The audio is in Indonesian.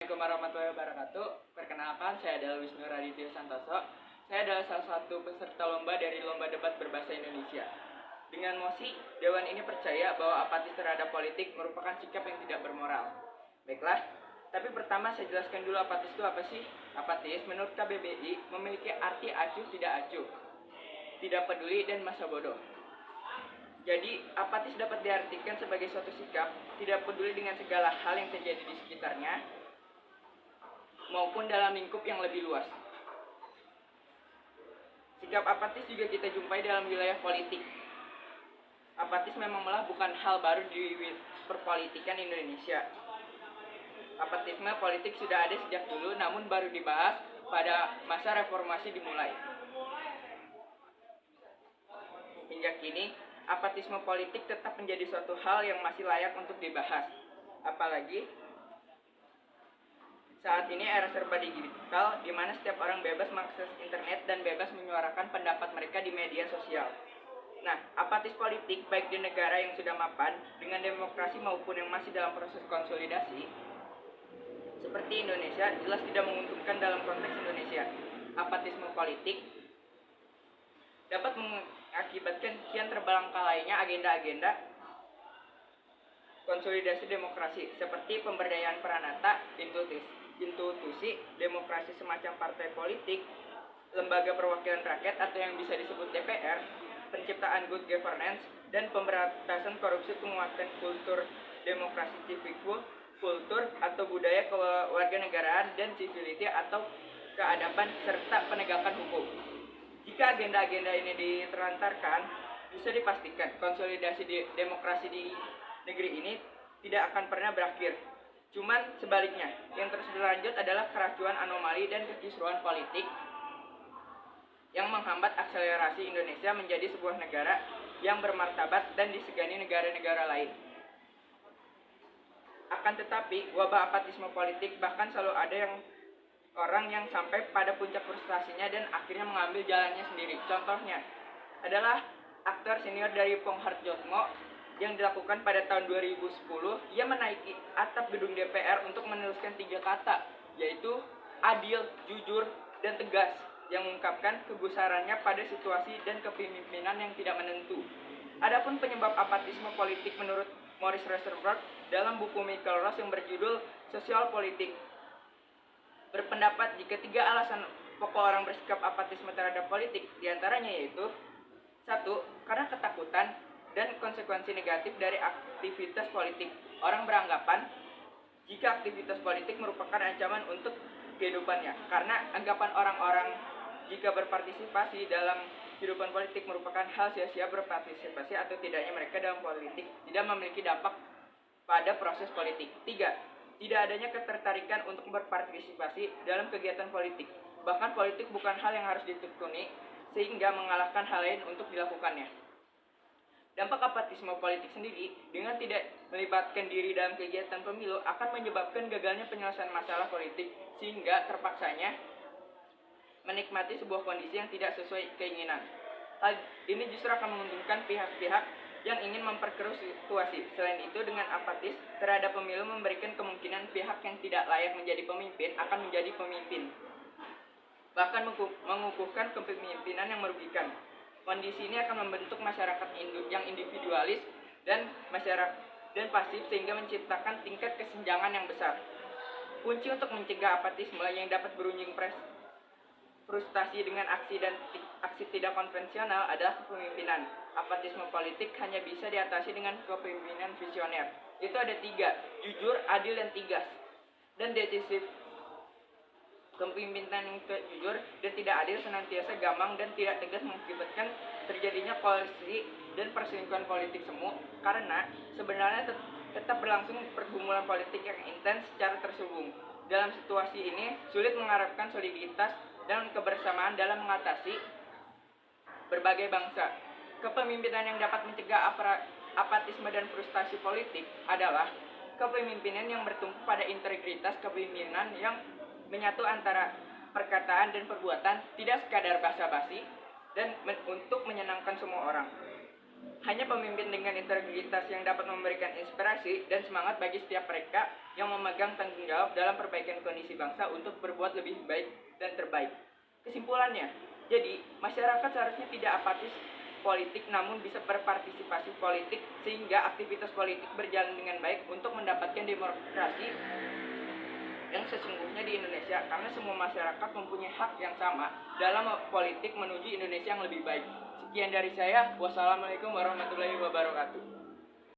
Assalamualaikum warahmatullahi wabarakatuh. Perkenalkan, saya adalah Wisnu Raditya Santoso. Saya adalah salah satu peserta lomba dari lomba debat berbahasa Indonesia. Dengan mosi, Dewan ini percaya bahwa apatis terhadap politik merupakan sikap yang tidak bermoral. Baiklah, tapi pertama saya jelaskan dulu apatis itu apa sih? Apatis menurut KBBI memiliki arti acuh tidak acuh, tidak peduli dan masa bodoh. Jadi, apatis dapat diartikan sebagai suatu sikap tidak peduli dengan segala hal yang terjadi di sekitarnya, maupun dalam lingkup yang lebih luas. Sikap apatis juga kita jumpai dalam wilayah politik. Apatis memanglah bukan hal baru di perpolitikan Indonesia. Apatisme politik sudah ada sejak dulu, namun baru dibahas pada masa reformasi dimulai. Hingga kini, apatisme politik tetap menjadi suatu hal yang masih layak untuk dibahas. Apalagi saat ini era serba digital, di mana setiap orang bebas mengakses internet dan bebas menyuarakan pendapat mereka di media sosial. Nah, apatis politik baik di negara yang sudah mapan dengan demokrasi maupun yang masih dalam proses konsolidasi, seperti Indonesia, jelas tidak menguntungkan dalam konteks Indonesia. Apatisme politik dapat mengakibatkan kian terbelangkalainya agenda-agenda konsolidasi demokrasi, seperti pemberdayaan peranata, institusi demokrasi semacam partai politik, lembaga perwakilan rakyat atau yang bisa disebut DPR, penciptaan good governance, dan pemberantasan korupsi, penguatan kultur demokrasi civic kultur atau budaya kewarganegaraan dan civility atau keadaban serta penegakan hukum. Jika agenda-agenda ini ditelantarkan, bisa dipastikan konsolidasi demokrasi di negeri ini tidak akan pernah berakhir. Cuman sebaliknya, yang terus berlanjut adalah keracuan anomali dan kekisruhan politik yang menghambat akselerasi Indonesia menjadi sebuah negara yang bermartabat dan disegani negara-negara lain. Akan tetapi, wabah apatisme politik bahkan selalu ada orang yang sampai pada puncak frustasinya dan akhirnya mengambil jalannya sendiri. Contohnya adalah aktor senior dari Ponghartjotmo yang dilakukan pada tahun 2010. Ia menaiki atap gedung DPR untuk menuliskan 3 kata, yaitu adil, jujur, dan tegas, yang mengungkapkan kegusarannya pada situasi dan kepemimpinan yang tidak menentu. Adapun penyebab apatisme politik menurut Maurice Rosenberg dalam buku Michael Ross yang berjudul Sosial Politik, berpendapat jika 3 alasan pokok orang bersikap apatisme terhadap politik, diantaranya yaitu 1. Karena ketakutan dan konsekuensi negatif dari aktivitas politik. Orang beranggapan jika aktivitas politik merupakan ancaman untuk kehidupannya, karena anggapan orang-orang jika berpartisipasi dalam kehidupan politik merupakan hal sia-sia. Berpartisipasi atau tidaknya mereka dalam politik tidak memiliki dampak pada proses politik. 3. Tidak adanya ketertarikan untuk berpartisipasi dalam kegiatan politik. Bahkan politik bukan hal yang harus ditekuni sehingga mengalahkan hal lain untuk dilakukannya. Dampak apatisme politik sendiri dengan tidak melibatkan diri dalam kegiatan pemilu akan menyebabkan gagalnya penyelesaian masalah politik sehingga terpaksanya menikmati sebuah kondisi yang tidak sesuai keinginan. Hal ini justru akan menguntungkan pihak-pihak yang ingin memperkeruh situasi. Selain itu, dengan apatis terhadap pemilu memberikan kemungkinan pihak yang tidak layak menjadi pemimpin akan menjadi pemimpin, bahkan mengukuhkan kepemimpinan yang merugikan. Kondisi ini akan membentuk masyarakat yang individualis dan masyarakat dan pasif sehingga menciptakan tingkat kesenjangan yang besar. Kunci untuk mencegah apatisme yang dapat berujung frustasi dengan aksi tidak konvensional adalah kepemimpinan. Apatisme politik hanya bisa diatasi dengan kepemimpinan visioner. Itu ada 3, jujur, adil, dan tegas, dan decisif. Kepemimpinan yang jujur dan tidak adil senantiasa gamang dan tidak tegas mengakibatkan terjadinya kolusi dan perselingkuhan politik semu, karena sebenarnya tetap berlangsung pergumulan politik yang intens secara terselubung. Dalam situasi ini, sulit mengharapkan soliditas dan kebersamaan dalam mengatasi berbagai bangsa. Kepemimpinan yang dapat mencegah apatisme dan frustasi politik adalah kepemimpinan yang bertumpu pada integritas kepemimpinan yang menyatu antara perkataan dan perbuatan, tidak sekadar basa-basi, dan untuk menyenangkan semua orang. hanya pemimpin dengan integritas yang dapat memberikan inspirasi dan semangat bagi setiap mereka yang memegang tanggung jawab dalam perbaikan kondisi bangsa untuk berbuat lebih baik dan terbaik. Kesimpulannya, jadi masyarakat seharusnya tidak apatis politik namun bisa berpartisipasi politik sehingga aktivitas politik berjalan dengan baik untuk mendapatkan demokrasi yang sesungguhnya di Indonesia, karena semua masyarakat mempunyai hak yang sama dalam politik menuju Indonesia yang lebih baik. Sekian dari saya. Wassalamualaikum warahmatullahi wabarakatuh.